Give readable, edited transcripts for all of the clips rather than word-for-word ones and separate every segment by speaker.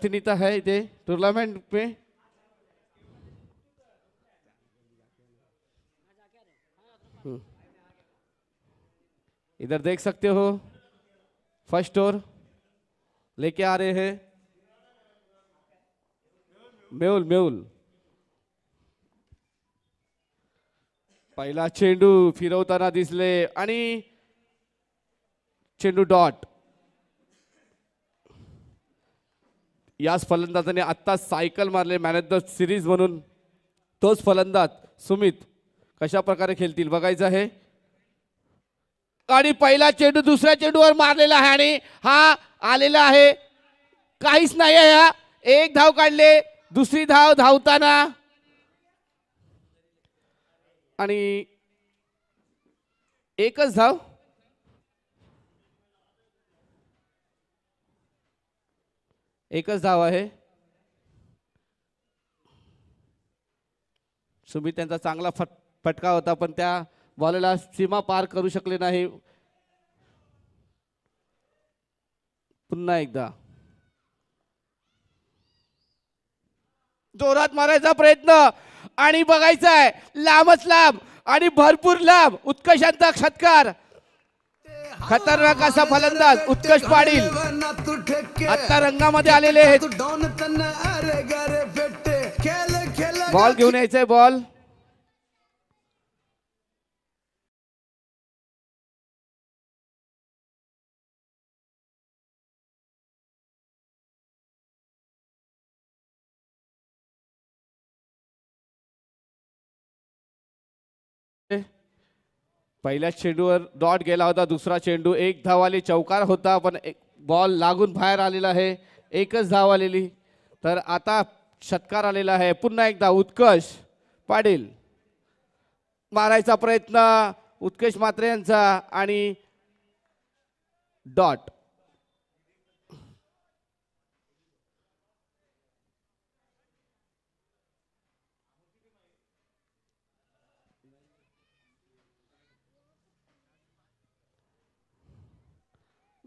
Speaker 1: प्रतिनिधित्व है इधे टूर्नामेंट में। इधर देख सकते हो फर्स्ट ओवर लेके आ रहे हैं मेहुल मेहुल। पहिला चेंडू फिरवताना दिसले आणि चेंडू डॉट। याच फलंदाजाने आता सायकल मारले मॅन ऑफ द सिरीज म्हणून। तोच फलंदाज सुमित कशा प्रकारे खेळतील बघायचं आहे। आणि पहिला चेंडू दुसऱ्या चेंडूवर मारलेला आहे आणि हा आलेला आहे काहीच नाही आहे। एक धाव काढले दुसरी धाव धावताना आणि एकच धाव। एकच धाव आहे। सुमित त्यांचा चांगला फटका होता पण त्या बॉलला सीमा पार करू शकले नाही। पुन्हा एकदा जोरात मारायचा प्रयत्न आणि बघायचा आहे लांबच लांब आणि भरपूर लांब। उत्कर्षांचा षटकार। खतरनाक असा फलंदाज उत्कर्ष पाटील आता रंगामध्ये आलेले आहेत। बॉल घेऊन यायचंय बॉल। पहिल्या चेंडूवर डॉट गेला होता दुसरा चेंडू एक धावाली चौकार होता पण बॉल लागून बाहेर आलेला आहे। एकच धाव आलेली तर आता षटकार आलेला आहे। पुन्हा एकदा उत्कर्ष पाटील मारायचा प्रयत्न उत्कर्ष म्हात्रे यांचा आणि डॉट।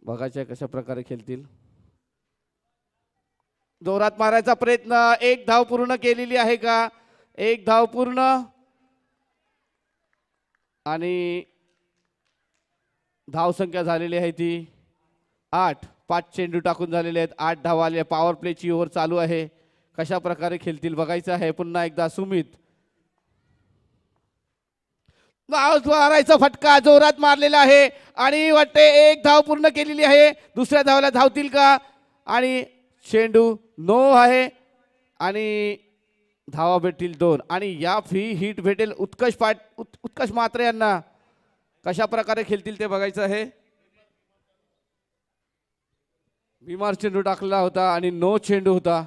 Speaker 1: बघायचे कशा प्रकारे खेळतील। जोरात मारायचा प्रयत्न एक धाव पूर्ण केलेली आहे का। एक धाव पूर्ण आणि धाव संख्या झालेली आहे ती 8। 5 चेंडू टाकून झालेले आहेत 8 धाव आले। पॉवर प्लेची ओव्हर चालू आहे कशा प्रकारे खेळतील बघायचं आहे। पुन्हा एकदा सुमित मारायचा फटका जोरात मारलेला आहे आणि वाटते एक धाव पूर्ण केलेली आहे। दुसऱ्या धावला धावतील का आणि चेंडू नो आहे आणि धावा भेटतील 2 आणि या फ्री हिट भेटेल उत्कर्ष म्हात्रे यांना। कशा प्रकारे खेळतील ते बघायचं आहे। बिमार चेंडू टाकलेला होता आणि नो चेंडू होता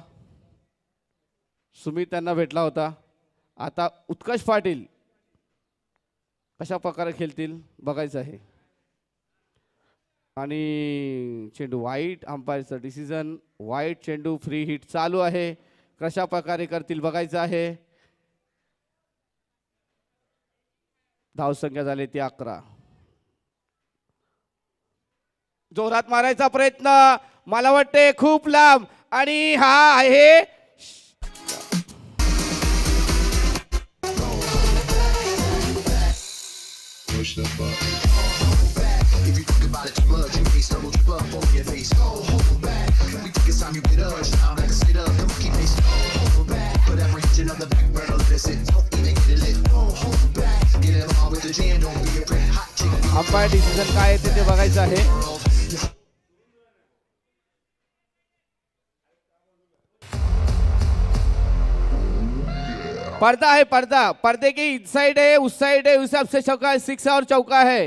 Speaker 1: सुमित त्यांना भेटला होता। आता उत्कर्ष पाटील कशा प्रकारे खेळतील बघायचं आहे आणि चेंडू वाईट अंपायरचं डिसिजन वाईट चेंडू फ्री हिट चालू आहे कशा प्रकारे करतील बघायचं आहे। धाव संख्या झाली ती 11। जोरात मारायचा प्रयत्न मला वाटते खूप लांब आणि हा आहे
Speaker 2: Push the button. If you think about it too much, you may stumble, trip up over your face. Hold back. We think it's time you get up. I'm like a sit up, the monkey face. Hold back. Put apprehension on the back burner, listen. Don't even get it lit. Hold back. Get along with the jam, don't be afraid. Hot chicken.
Speaker 1: Umpire decision काय येते ते बघायचं आहे। पर्दा है पर्दा पर्दे के इस side है उस साइड है उस हिसाब से चौका 6 और चौका है।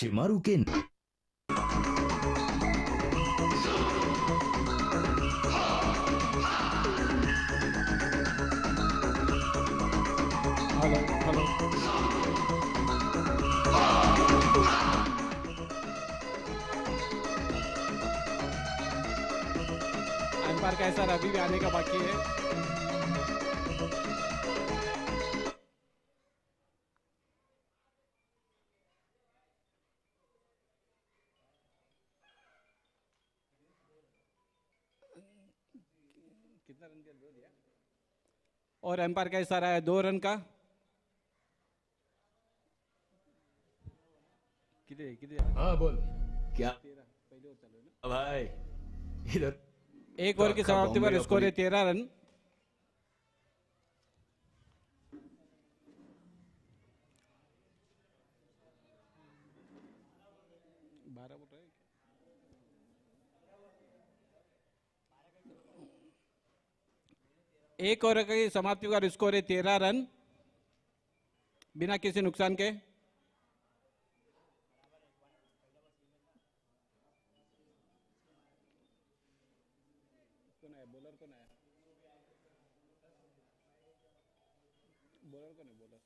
Speaker 3: शिमारू के
Speaker 4: हेलो हेलो अंपायर का ऐसा अभी भी आने का बाकी है। कितना रन दिया? 2 दिया। और एम्पायर का इशारा है 2 रन का। कितने कितने?
Speaker 5: हाँ बोल। क्या
Speaker 4: पहले और चालू है ना।
Speaker 5: भाई इधर
Speaker 4: एक ओवर की समाप्ति पर स्कोर है 13 रन। एक ओवर की समाप्ति पर स्कोर है 13 रन बिना किसी नुकसान के। बॉलर कौन आया? बॉलर कौन है? बॉलर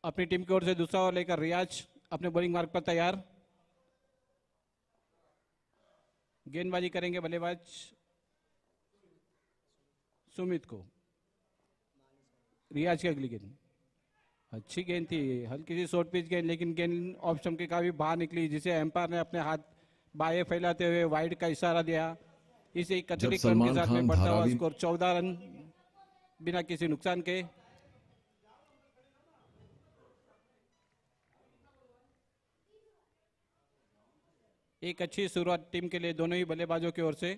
Speaker 4: अपनी टीम की ओर से दूसरा ओवर लेकर रियाज अपने बॉलिंग मार्ग पर तैयार। गेंदबाजी करेंगे बल्लेबाज सुमित को। रियाज की अगली गेंद अच्छी गेंद थी, हल्की सी शॉर्ट पिच गेंद, लेकिन गेंद ऑफ स्टंप के काफी बाहर निकली, जिसे एम्पायर ने अपने हाथ बाएं फैलाते हुए वाइड का इशारा दिया। इसे एक अतिरिक्त रन के
Speaker 3: सलमान
Speaker 4: साथ में
Speaker 3: खान
Speaker 4: बढ़ता हुआ
Speaker 3: धारावी-
Speaker 4: स्कोर 14 रन बिना किसी नुकसान के। एक अच्छी शुरुआत टीम के लिए दोनों ही बल्लेबाजों की ओर से।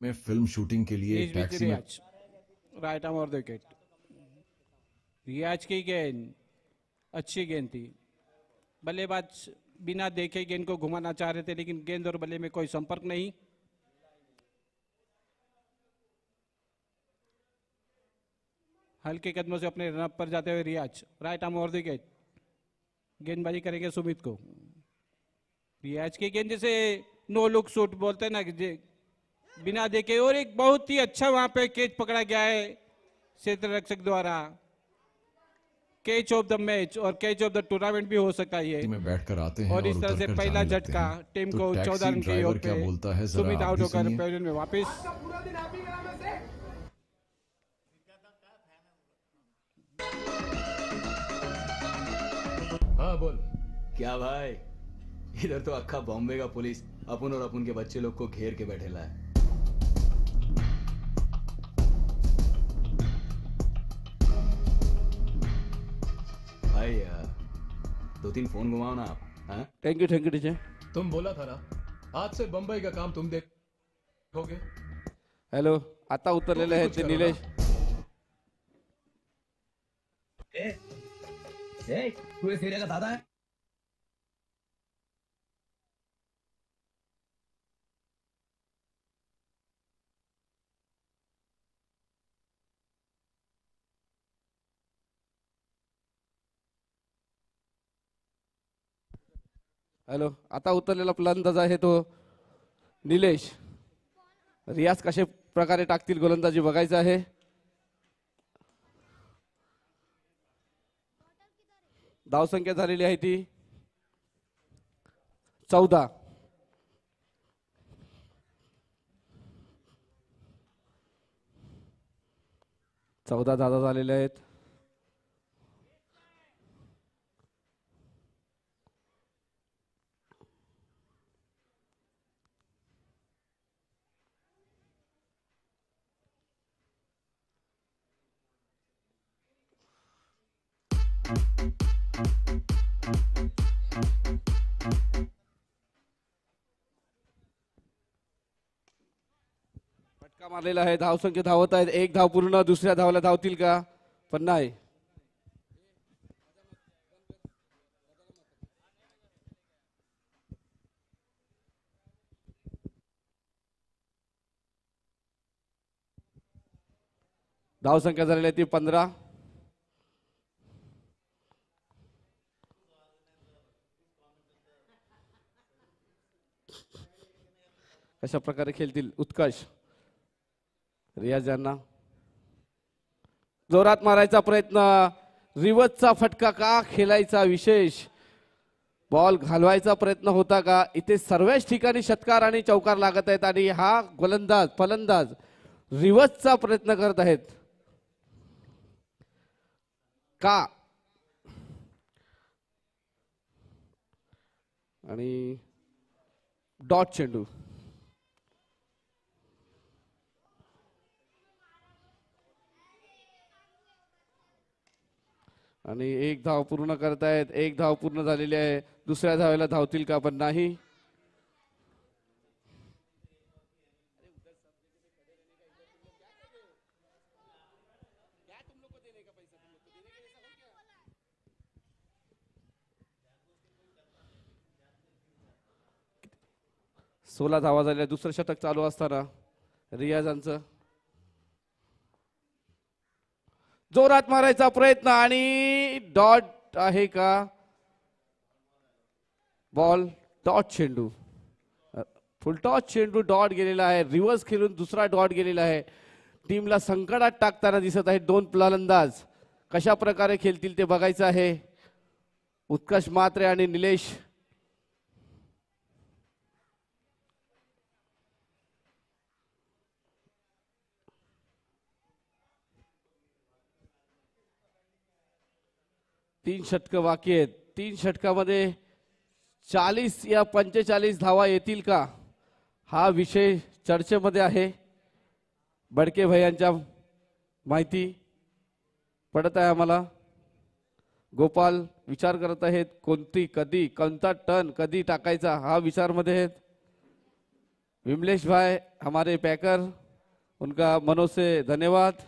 Speaker 3: में फिल्म शूटिंग के लिए
Speaker 4: इस बीच
Speaker 3: टैक्सी में
Speaker 4: रियाज राइट आर्म और विकेट। रियाज की गेंद अच्छी गेंद थी, बल्लेबाज बिना देखे गेंद को घुमाना चाह रहे थे, लेकिन गेंद और बल्ले में कोई संपर्क नहीं। हल्के कदमों से अपने रन पर जाते हुए रियाज राइट आर्म और विकेट। गेंदबाजी करेंगे सुमित को। रियाज की गेंद जैसे नो लुक शॉट बोलते हैं ना, बिना देखे, और एक बहुत ही अच्छा वहां पे कैच पकड़ा गया है क्षेत्र रक्षक द्वारा। कैच ऑफ द मैच और कैच ऑफ द टूर्नामेंट भी हो सकता है ये।
Speaker 3: में बैठकर आते हैं
Speaker 4: और इस तरह से
Speaker 3: उतरकर
Speaker 4: पहला
Speaker 3: जाने लगते
Speaker 4: झटका
Speaker 3: हैं।
Speaker 4: टीम
Speaker 3: तो
Speaker 4: को
Speaker 3: टैक्सी
Speaker 4: 14 रन के
Speaker 3: ड्राइवर
Speaker 4: योग
Speaker 3: क्या
Speaker 4: पे
Speaker 3: बोलता है, जरा
Speaker 4: सुमित
Speaker 3: आप
Speaker 4: आउट
Speaker 3: भी
Speaker 4: होकर
Speaker 3: सुनिए।
Speaker 4: पैविलियन में वापस।
Speaker 5: हाँ बोल।
Speaker 6: क्या भाई, इधर तो अक्खा बॉम्बे का पुलिस अपन और अपन के बच्चे लोग को घेर के बैठेला है। भाई 2-3 फोन घुमाओ ना आप। हाँ?
Speaker 1: Thank you teacher.
Speaker 5: तुम बोला था ना आज से बंबई का काम तुम देखोगे।
Speaker 1: हॅलो, आता उतरलेले आहेत ते निलेश.
Speaker 6: तू इस एरिया का दादा है?
Speaker 1: हॅलो, आता उतरलेला फलंदाज आहे तो निलेश. रियाज कशा प्रकारे टाकतील गोलंदाजी बघायचं आहे. धावसंख्या झालेली आहे ती 14. धावा झालेल्या आहेत. फटका मारलेला आहे. धावसंख्या धावत आहेत. 1 धाव पूर्ण. दुसऱ्या धावला धावतील का, पण नाही. धावसंख्या झालेली आहे ती 15. कशा प्रकारे खेळतील उत्कर्ष. रियाज यांना जोरात मारायचा प्रयत्न, रिवर्सचा फटका का खेळायचा, विशेष बॉल घालवायचा प्रयत्न होता का. इथे सर्वच ठिकाणी षटकार आणि चौकार लागत आहेत आणि हा गोलंदाज फलंदाज रिवर्सचा प्रयत्न करत आहेत का. आणि डॉट चेंडू. आणि एक धाव पूर्ण करतायत. एक धाव पूर्ण झालेली आहे. दुसऱ्या धावेला धावतील का, पण नाही. सोळा धावा झाल्या. दुसरं षटक चालू असताना रियाजांचं जोरात मारायचा प्रयत्न आणि डॉट आहे का. बॉल डॉट चेंडू, फुलटॉस चेंडू डॉट गेलेला आहे. रिव्हर्स खेळून दुसरा डॉट गेलेला आहे. टीमला संकटात टाकताना दिसत आहेत दोन फलंदाज. कशा प्रकारे खेळतील ते बघायचं आहे. उत्कर्ष म्हात्रे आणि निलेश. तीन षटकं बाकी आहेत. तीन षटकामध्ये 40 या 45 धावा येतील का, हा विषय चर्चेमध्ये आहे. बडके भैयांच्या माहिती पडत आहे आम्हाला. गोपाल विचार करत आहेत कोणती कधी कोणता टर्न कधी टाकायचा, हा विचारमध्ये आहेत. विमलेश भाई हमारे पैकर, उनका मनों से धन्यवाद.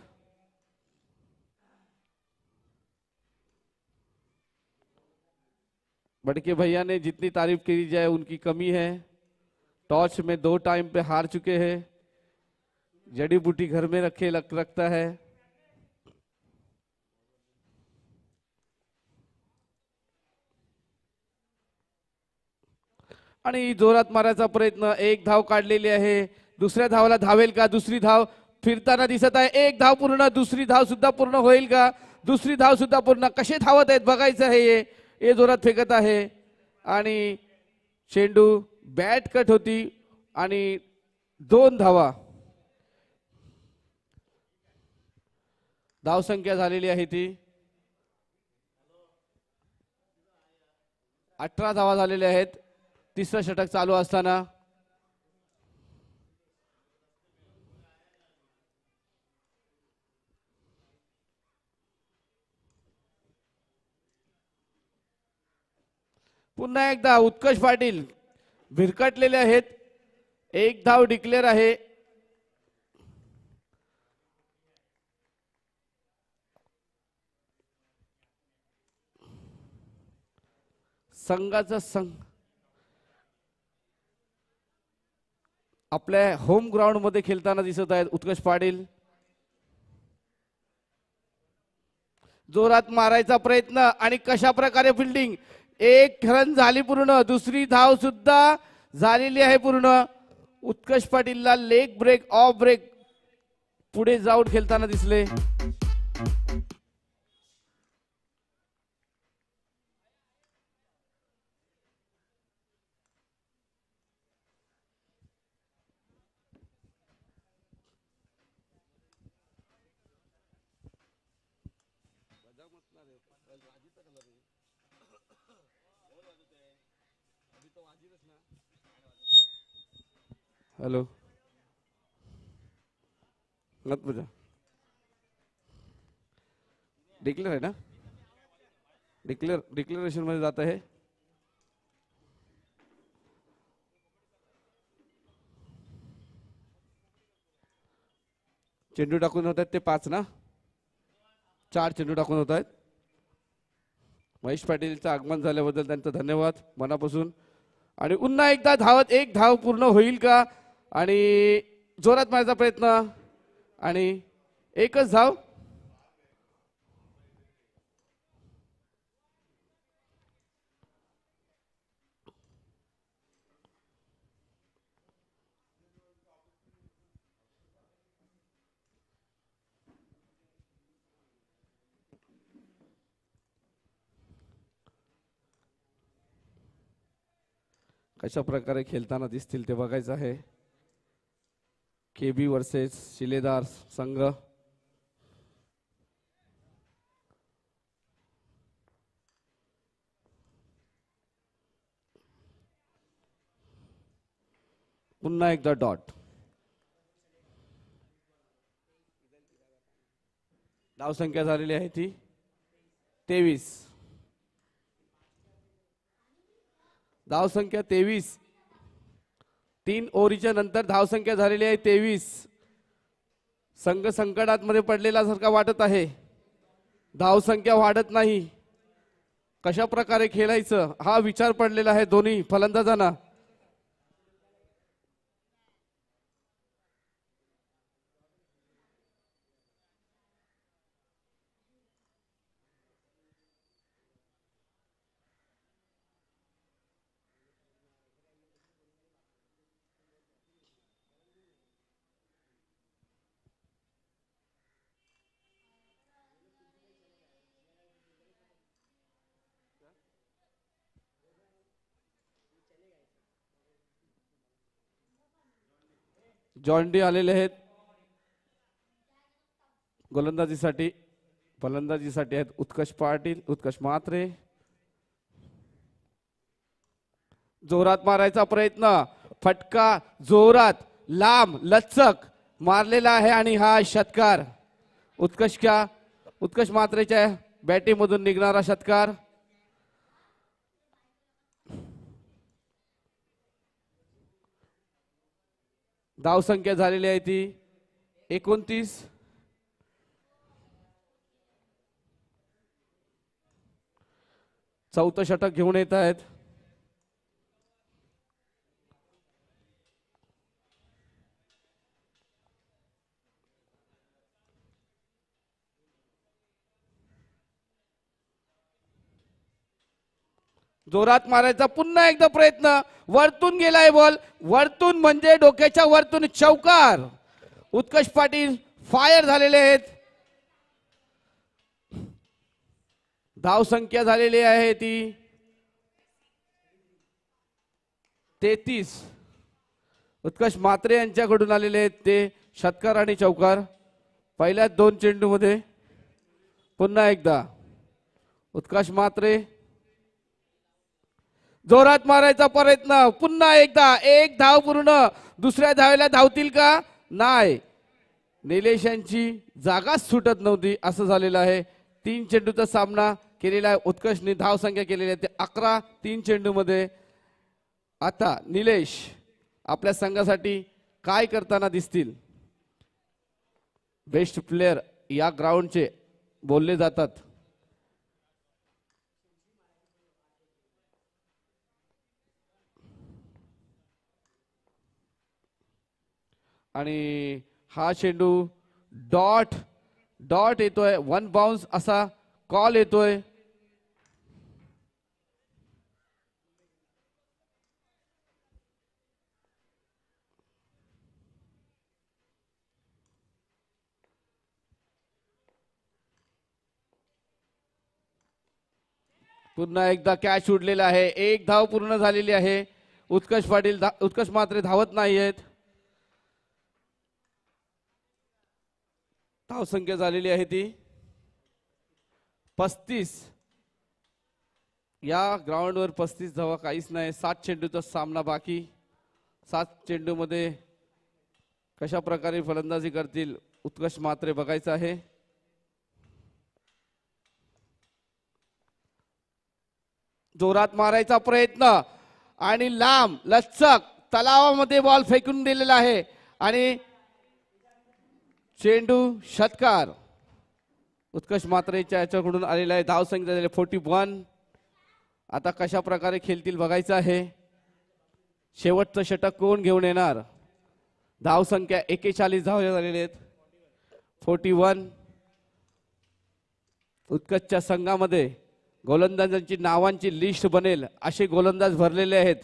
Speaker 1: बड़के भैया ने जितनी तारीफ की जाए उनकी कमी है. टॉस में 2 टाइम पे हार चुके हैं. जड़ी बूटी घर में रखता है. आणि जोरात मारायचा प्रयत्न. एक धाव काढलेली आहे. दुसऱ्या धावाला धावेल का. दुसरी धाव फिरताना दिसत आहे. एक धाव पूर्ण. दुसरी धाव सुद्धा पूर्ण होईल का. दुसरी धाव सुद्धा पूर्ण. कसे धावत आहेत बघायचं आहे. हे जोरात फेकत आहे आणि चेंडू बॅट कट होती आणि 2 धावा. धावसंख्या झालेली आहे ती 18 धावा झालेल्या आहेत. तिसरं षटक चालू असताना पुन्हा एकदा उत्कर्ष पाटील भिरकटलेले आहेत. एक धाव डिक्लेअर आहे. संघाचा संघ आपल्या होम ग्राउंड मध्ये खेळताना दिसत आहेत उत्कर्ष पाटील. जोरात मारायचा प्रयत्न आणि कशा प्रकारे फिल्डिंग. एक रन झाली पूर्ण. दुसरी धाव सुद्धा झालेली आहे पूर्ण. उत्कर्ष पाटीलला लेग ब्रेक ऑफ ब्रेक पुढे जाऊन खेळताना दिसले. हेलो मत बजा. डिक्लेअर आहे ना. डिक्लेरेशन मध्ये जात आहे. चेंडू टाकून होत आहेत ते 5 ना. 4 चेंडू टाकून होत आहेत. महेश पाटीलचं आगमन झाल्याबद्दल त्यांचं धन्यवाद मनापासून. आणि पुन्हा एकदा धावत. एक धाव पूर्ण होईल का आणि जोरात मारायचा प्रयत्न आणि एकच धाव. कशा प्रकारे खेळताना दिसतील ते बघायचं आहे. केबी वर्सेस शिलेदार संघ. पुन्हा एकदा डॉट. धावसंख्या झालेली आहे ती 23. धावसंख्या 23. 3 ओव्हरीच्या नंतर धावसंख्या झालेली आहे 23. संघ संकटात मध्ये पडलेला सारखा वाटत आहे. धावसंख्या वाढत नाही. कशा प्रकारे खेळायचं हा विचार पडलेला आहे दोन्ही फलंदाजांना. जॉन डी आलेले आहेत गोलंदाजीसाठी. फलंदाजीसाठी आहेत उत्कर्ष पाटील, उत्कर्ष म्हात्रे. जोरात मारायचा प्रयत्न. फटका जोरात लांब लचक मारलेला आहे आणि हा षटकार. उत्कर्ष म्हात्रेच्या बॅटिंग मधून निघणारा षटकार. धावसंख्या झालेली आहे ती 29. चौथं षटक घेऊन येत आहेत. जोरात मारायचा पुन्हा एकदा प्रयत्न. वरतून गेलाय बॉल. वरतून म्हणजे डोक्याच्या वरतून चौकार. उत्कर्ष पाटील फायर झालेले आहेत. धावसंख्या झालेली आहे ती 33. उत्कर्ष म्हात्रे यांच्याकडून आलेले आहेत ते षटकार आणि चौकार. पहिल्या 2 चेंडूमध्ये पुन्हा एकदा उत्कर्ष म्हात्रे. जोरात मारायचा प्रयत्न. पुन्हा एकदा एक धाव पूर्ण. दुसऱ्या धावेला धावतील का नाही. निलेश यांची जागाच सुटत नव्हती असं झालेलं आहे. 3 चेंडूचा सामना केलेला आहे. उत्कर्षने धावसंख्या केलेली आहे ते 11 3 चेंडूमध्ये. आता निलेश आपल्या संघासाठी काय करताना दिसतील. बेस्ट प्लेयर या ग्राउंडचे बोलले जातात. आणि हा चेंडू डॉट येतोय. 1 बाउन्स असा कॉल येतोय. पुन्हा एकदा कॅच उडलेला आहे. एक धाव पूर्ण झालेली आहे. उत्कर्ष म्हात्रे धावत नाहीयेत. धावसंख्या झालेली आहे ती 35. या ग्राउंडवर 35 धावा काहीच नाही. 7 चेंडूचा सामना बाकी. 7 चेंडूमध्ये कशा प्रकारे फलंदाजी करतील उत्कर्ष म्हात्रे बघायचं आहे. जोरात मारायचा प्रयत्न आणि लांब लचक तलावामध्ये बॉल फेकून दिलेला आहे आणि चेंडू षटकार. उत्कर्ष म्हात्रेच्या याच्याकडून आलेला आहे. धावसंख्या झालेली 41. आता कशा प्रकारे खेळतील बघायचं आहे. शेवटचं षटक कोण घेऊन येणार. धावसंख्या 41 धावा झालेले आहेत. 41. उत्कर्षच्या संघामध्ये गोलंदाजांची नावांची लिस्ट बनेल असे गोलंदाज भरलेले आहेत.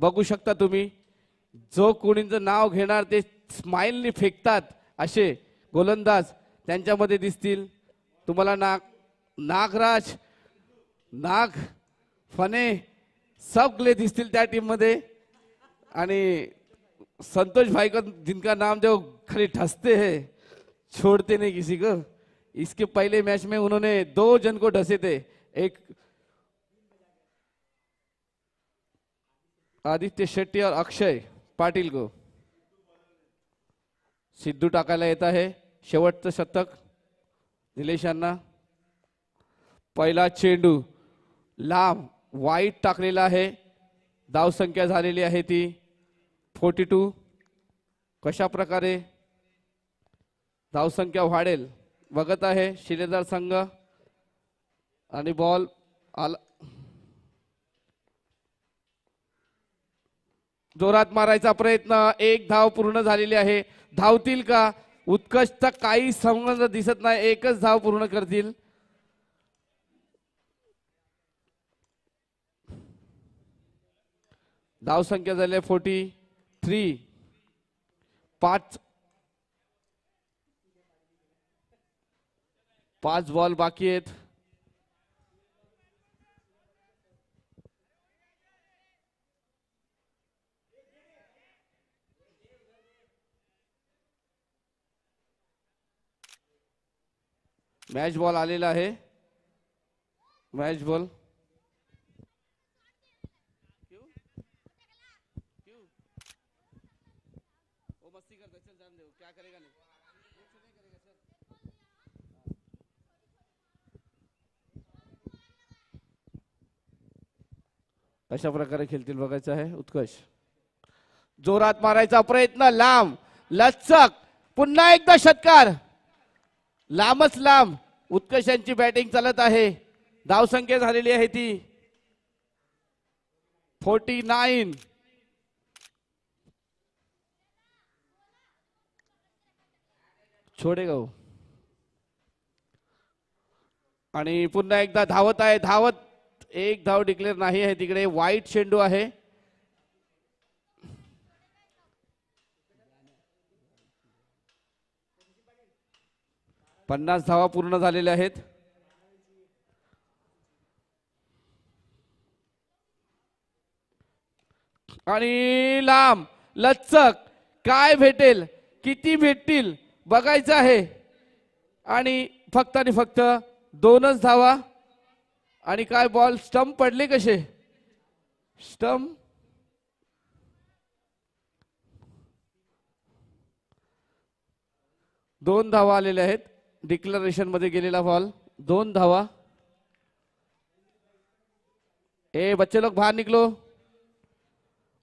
Speaker 1: बघू शकता तुम्ही, जो कोणींचं नाव घेणार ते स्माइलनी फेकतात असे गोलंदाज त्यांच्यामध्ये दिसतील तुम्हाला. नागराज, नाग, फने सबले दिसतील त्या टीम मध्ये. आणि संतोष भाई को जिनका नाम जो खाली ठसते हैं, छोड़ते नहीं किसी को. इसके पहले मैच में उन्होंने 2 जन को ढसे थे. एक आदित्य शेट्टी और अक्षय पाटिल को. सिद्धू टाकायला येत आहे. शेवटचं शतक निलेश यांना. पहिला चेंडू लांब वाईट टाकलेला आहे. धावसंख्या झालेली आहे ती 42. कशा प्रकारे धावसंख्या वाढेल बघत आहे शिलेदार संघ. आणि बॉल आला, जोरात मारायचा प्रयत्न. 1 धाव पूर्ण झालेली आहे. धावतील का? उत्कर्षचा काही संबंध दिसत नाही. 1च धाव पूर्ण करतील. धावसंख्या झाली 43. 5 बॉल बाकी आहेत. मॅच बॉल आलेला आहे. मॅच बॉल अशा प्रकारे खेळतील बघायचं आहे. उत्कर्ष जोरात मारायचा प्रयत्न. लांब लचक. पुन्हा एकदा षटकार. लांबच लांब. उत्कर्षांची बॅटिंग चालत आहे. धावसंख्या झालेली आहे ती 49. छोडेगाव. आणि पुन्हा एकदा धावत आहे. धावत 1 धाव डिक्लेअर नाही आहे. तिकडे वाईट चेंडू आहे. 50 धावा पूर्ण झालेल्या आहेत. आणि लांब लचक. काय भेटेल, किती भेटतील बघायचं आहे. आणि फक्त 2च धावा. आणि काय बॉल स्टंप पडले कसे? स्टंप 2 धावा आलेल्या आहेत. डिक्लेरेशन मध्ये गेलेला बॉल 2 धावा. बच्चे लोक बाहेर निघलो.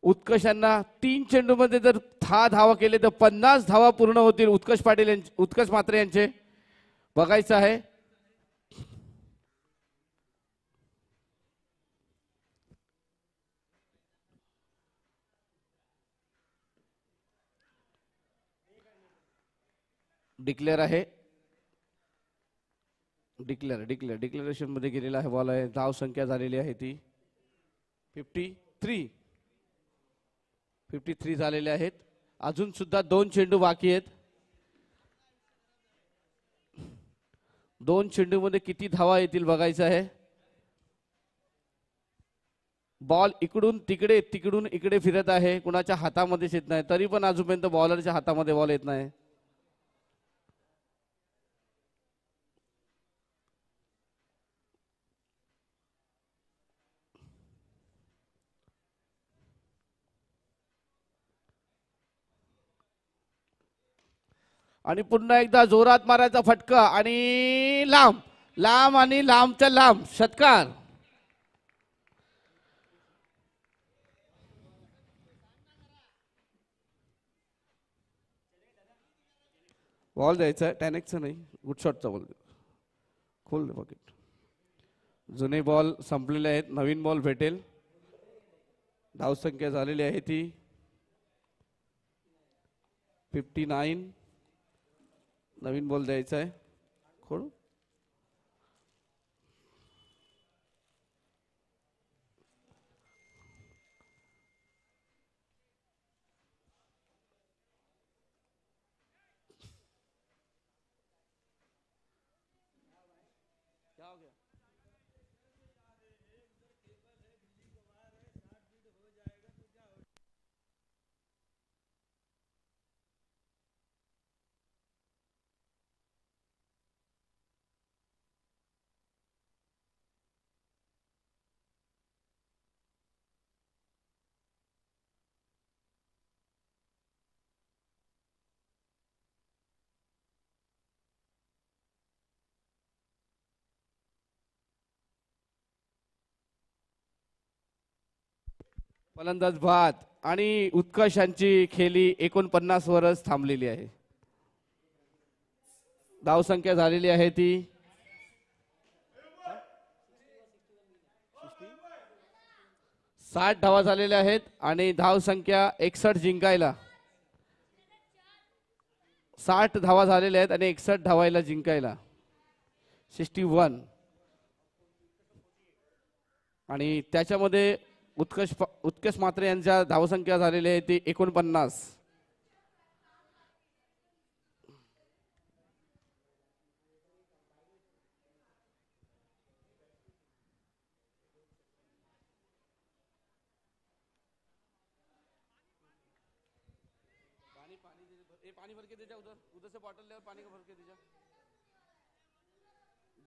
Speaker 1: उत्कर्षांना 3 चेंडू मध्ये जर 6 धावा केले तर 50 धावा पूर्ण होतील. उत्कर्ष मात्रे यांचे बघायचं आहे. डिक्लेअर आहे. डिक्लेरेशन मध्ये गेलेला आहे बॉल आहे. धाव संख्या झालेली आहे ती 53 झालेले आहेत. अजून सुद्धा 2 चेंडू बाकी आहेत. 2 चेंडू मध्ये किती धावा येतील बघायचं आहे. बॉल इकडून तिकडे तिकडून इकडे फिरत आहे. कुणाच्या हातामध्येच येत नाही. तरी पण अजूनपर्यंत बॉलरच्या हातामध्ये बॉल येत नाही. आणि पुन्हा एकदा जोरात मारायचा फटका. आणि लांब लांब आणि लांबच्या लांब षटकार. बॉल द्यायचा 10x नाही, गुड शॉटचा बॉल. खोल दे पॉकेट. जुने बॉल संपलेले आहेत. नवीन बॉल भेटेल. धावसंख्या झालेली आहे ती 59. नवीन बॉल द्यायचा आहे. खोडू. फलंदाज बाद आणि उत्कर्ष यांची खेळी 49 वरच थांबलेली आहे. धावसंख्या झालेली आहे ती 60 धावा झालेल्या आहेत आणि धावसंख्या 61 जिंकायला 60 धावा झालेल्या आहेत आणि 61 धावायला जिंकायला 61. आणि त्याच्यामध्ये उत्कर्ष मात्रे यांच्या धावसंख्या झालेली आहे ती 49. पानी भर के दे जा उधर से बॉटल ले और पानी का भर के दे जा.